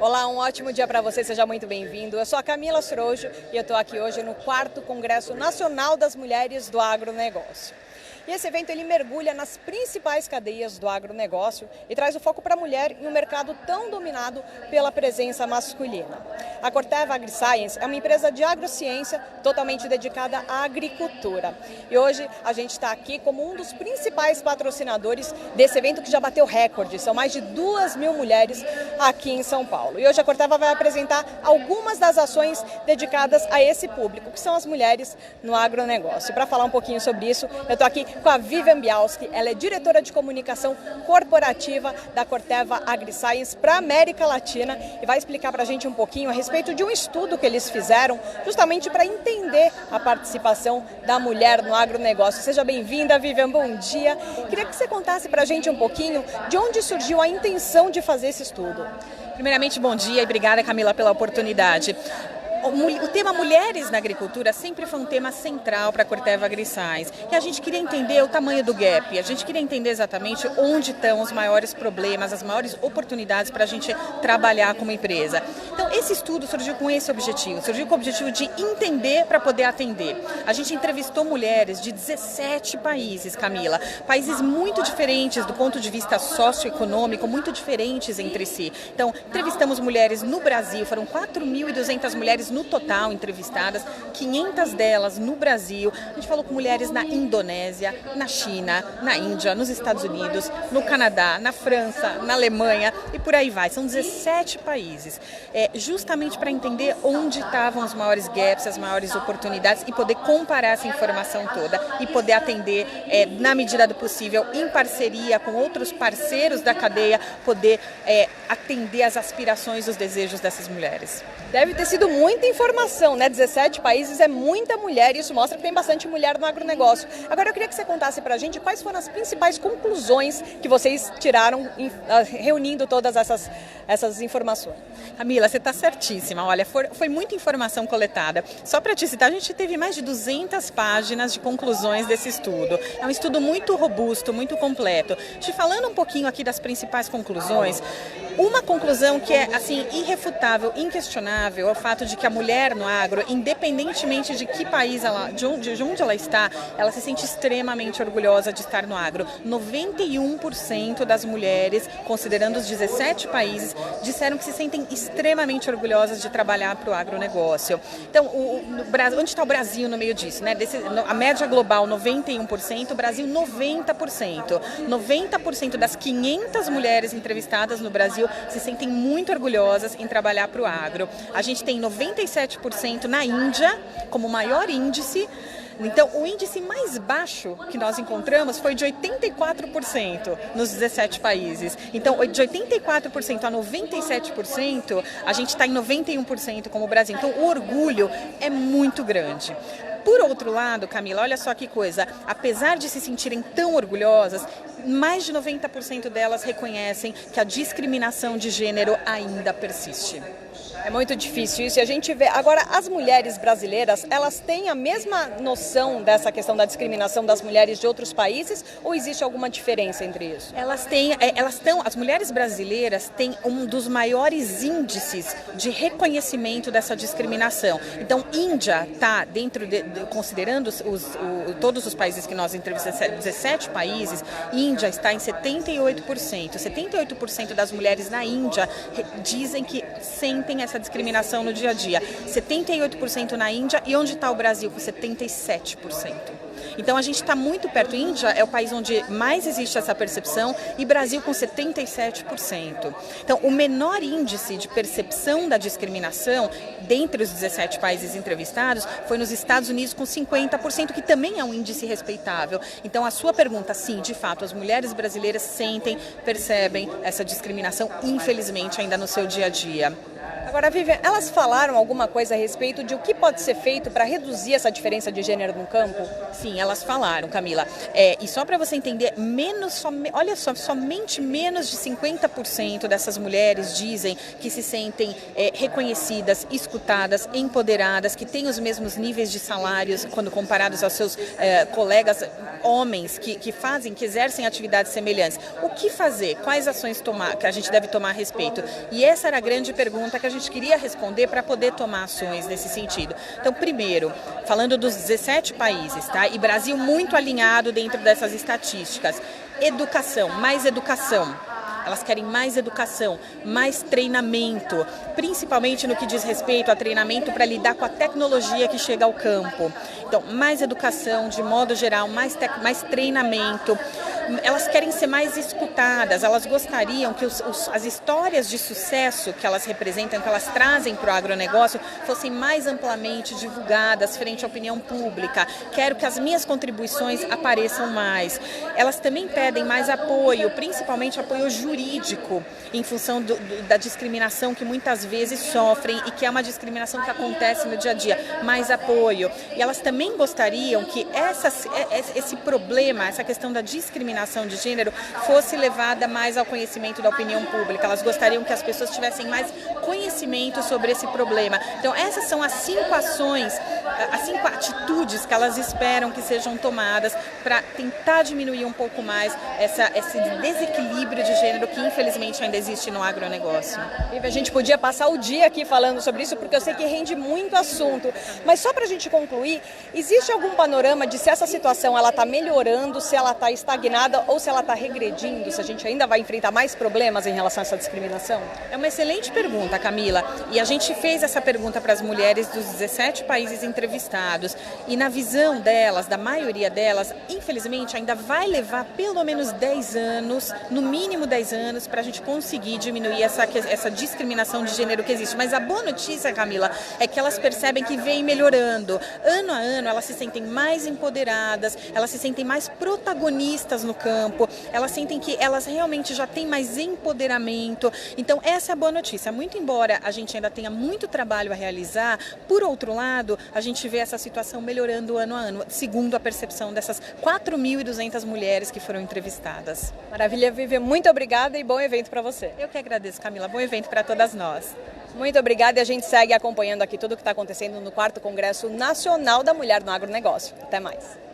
Olá, um ótimo dia para você, seja muito bem-vindo. Eu sou a Camila Sorojo e eu estou aqui hoje no 4º Congresso Nacional das Mulheres do Agronegócio. E esse evento ele mergulha nas principais cadeias do agronegócio e traz o foco para a mulher em um mercado tão dominado pela presença masculina. A Corteva AgriScience é uma empresa de agrociência totalmente dedicada à agricultura. E hoje a gente está aqui como um dos principais patrocinadores desse evento que já bateu recorde. São mais de 2.000 mulheres aqui em São Paulo. E hoje a Corteva vai apresentar algumas das ações dedicadas a esse público, que são as mulheres no agronegócio. Para falar um pouquinho sobre isso, eu estou aqui com a Vivian Bialski. Ela é diretora de comunicação corporativa da Corteva AgriScience para a América Latina e vai explicar para a gente um pouquinho a respeito de um estudo que eles fizeram justamente para entender a participação da mulher no agronegócio. Seja bem-vinda, Vivian, bom dia. Queria que você contasse para a gente um pouquinho de onde surgiu a intenção de fazer esse estudo. Primeiramente, bom dia e obrigada, Camila, pela oportunidade. O tema Mulheres na Agricultura sempre foi um tema central para a Corteva AgriScience. E a gente queria entender o tamanho do gap, a gente queria entender exatamente onde estão os maiores problemas, as maiores oportunidades para a gente trabalhar como empresa. Então, esse estudo surgiu com esse objetivo, surgiu com o objetivo de entender para poder atender. A gente entrevistou mulheres de 17 países, Camila, países muito diferentes do ponto de vista socioeconômico, muito diferentes entre si. Então, entrevistamos mulheres no Brasil, foram 4.200 mulheres no total entrevistadas, 500 delas no Brasil. A gente falou com mulheres na Indonésia, na China, na Índia, nos Estados Unidos, no Canadá, na França, na Alemanha e por aí vai. São 17 países, justamente para entender onde estavam os maiores gaps, as maiores oportunidades e poder comparar essa informação toda e poder atender, na medida do possível, em parceria com outros parceiros da cadeia, poder atender as aspirações e os desejos dessas mulheres. Deve ter sido muita informação, né? 17 países é muita mulher e isso mostra que tem bastante mulher no agronegócio. Agora eu queria que você contasse pra gente quais foram as principais conclusões que vocês tiraram reunindo todas essas informações. Camila, você está certíssima. Olha, foi muita informação coletada. Só para te citar, a gente teve mais de 200 páginas de conclusões desse estudo. É um estudo muito robusto, muito completo. Te falando um pouquinho aqui das principais conclusões, uma conclusão que é assim irrefutável, inquestionável, é o fato de que a mulher no agro, independentemente de que país de onde ela está, ela se sente extremamente orgulhosa de estar no agro. 91% das mulheres, considerando os 17 países, disseram que se sentem extremamente orgulhosas de trabalhar para o agronegócio. Então, onde está o Brasil no meio disso? Né? A média global 91%, o Brasil 90%. 90% das 500 mulheres entrevistadas no Brasil se sentem muito orgulhosas em trabalhar para o agro. A gente tem 97% na Índia como maior índice. Então, o índice mais baixo que nós encontramos foi de 84% nos 17 países. Então, de 84% a 97%, a gente está em 91% como o Brasil. Então, o orgulho é muito grande. Por outro lado, Camila, olha só que coisa, apesar de se sentirem tão orgulhosas, mais de 90% delas reconhecem que a discriminação de gênero ainda persiste. É muito difícil isso e a gente vê. Agora, as mulheres brasileiras, elas têm a mesma noção dessa questão da discriminação das mulheres de outros países ou existe alguma diferença entre isso? As mulheres brasileiras têm um dos maiores índices de reconhecimento dessa discriminação. Então, Índia está dentro, considerando todos os países que nós entrevistamos, 17 países, Índia está em 78%. 78% das mulheres na Índia dizem que sentem essa discriminação no dia a dia. 78% na Índia e onde está o Brasil? Com 77%. Então a gente está muito perto. Índia é o país onde mais existe essa percepção e Brasil com 77%. Então o menor índice de percepção da discriminação dentre os 17 países entrevistados foi nos Estados Unidos com 50%, que também é um índice respeitável. Então a sua pergunta, sim, de fato, as mulheres brasileiras percebem essa discriminação, infelizmente, ainda no seu dia a dia. Agora, Vivian, elas falaram alguma coisa a respeito de o que pode ser feito para reduzir essa diferença de gênero no campo? Sim, elas falaram, Camila. E só para você entender, olha só, somente menos de 50% dessas mulheres dizem que se sentem reconhecidas, escutadas, empoderadas, que têm os mesmos níveis de salários quando comparados aos seus colegas homens que exercem atividades semelhantes. O que fazer? Quais ações tomar, que a gente deve tomar a respeito? E essa era a grande pergunta que a gente queria responder para poder tomar ações nesse sentido. Então, primeiro, falando dos 17 países, tá? E Brasil muito alinhado dentro dessas estatísticas. Educação, mais educação. Elas querem mais educação, mais treinamento, principalmente no que diz respeito a treinamento para lidar com a tecnologia que chega ao campo. Então, mais educação, de modo geral, mais treinamento. Elas querem ser mais escutadas, elas gostariam que as histórias de sucesso que elas representam, que elas trazem para o agronegócio, fossem mais amplamente divulgadas frente à opinião pública. Quero que as minhas contribuições apareçam mais. Elas também pedem mais apoio, principalmente apoio jurídico, em função da discriminação que muitas vezes sofrem e que é uma discriminação que acontece no dia a dia. Mais apoio. E elas também gostariam que esse problema, essa questão da discriminação de gênero fosse levada mais ao conhecimento da opinião pública. Elas gostariam que as pessoas tivessem mais conhecimento sobre esse problema. Então, essas são as 5 ações, as 5 atitudes que elas esperam que sejam tomadas para tentar diminuir um pouco mais esse desequilíbrio de gênero que infelizmente ainda existe no agronegócio. A gente podia passar o dia aqui falando sobre isso, porque eu sei que rende muito assunto. Mas só para a gente concluir, existe algum panorama de se essa situação ela está melhorando, se ela está estagnada ou se ela está regredindo, se a gente ainda vai enfrentar mais problemas em relação a essa discriminação? É uma excelente pergunta, Camila. E a gente fez essa pergunta para as mulheres dos 17 países entrevistados. E na visão delas, da maioria delas, infelizmente ainda vai levar pelo menos 10 anos, no mínimo 10 anos, para a gente conseguir diminuir essa discriminação de gênero que existe. Mas a boa notícia, Camila, é que elas percebem que vem melhorando. Ano a ano, elas se sentem mais empoderadas, elas se sentem mais protagonistas no campo, elas sentem que elas realmente já têm mais empoderamento. Então, essa é a boa notícia. Muito embora a gente ainda tenha muito trabalho a realizar, por outro lado, a gente vê essa situação melhorando ano a ano, segundo a percepção dessas 4.200 mulheres que foram entrevistadas. Maravilha, Vivian. Muito obrigada e bom evento para você. Eu que agradeço, Camila. Bom evento para todas nós. Muito obrigada e a gente segue acompanhando aqui tudo o que está acontecendo no 4º Congresso Nacional da Mulher no Agronegócio. Até mais.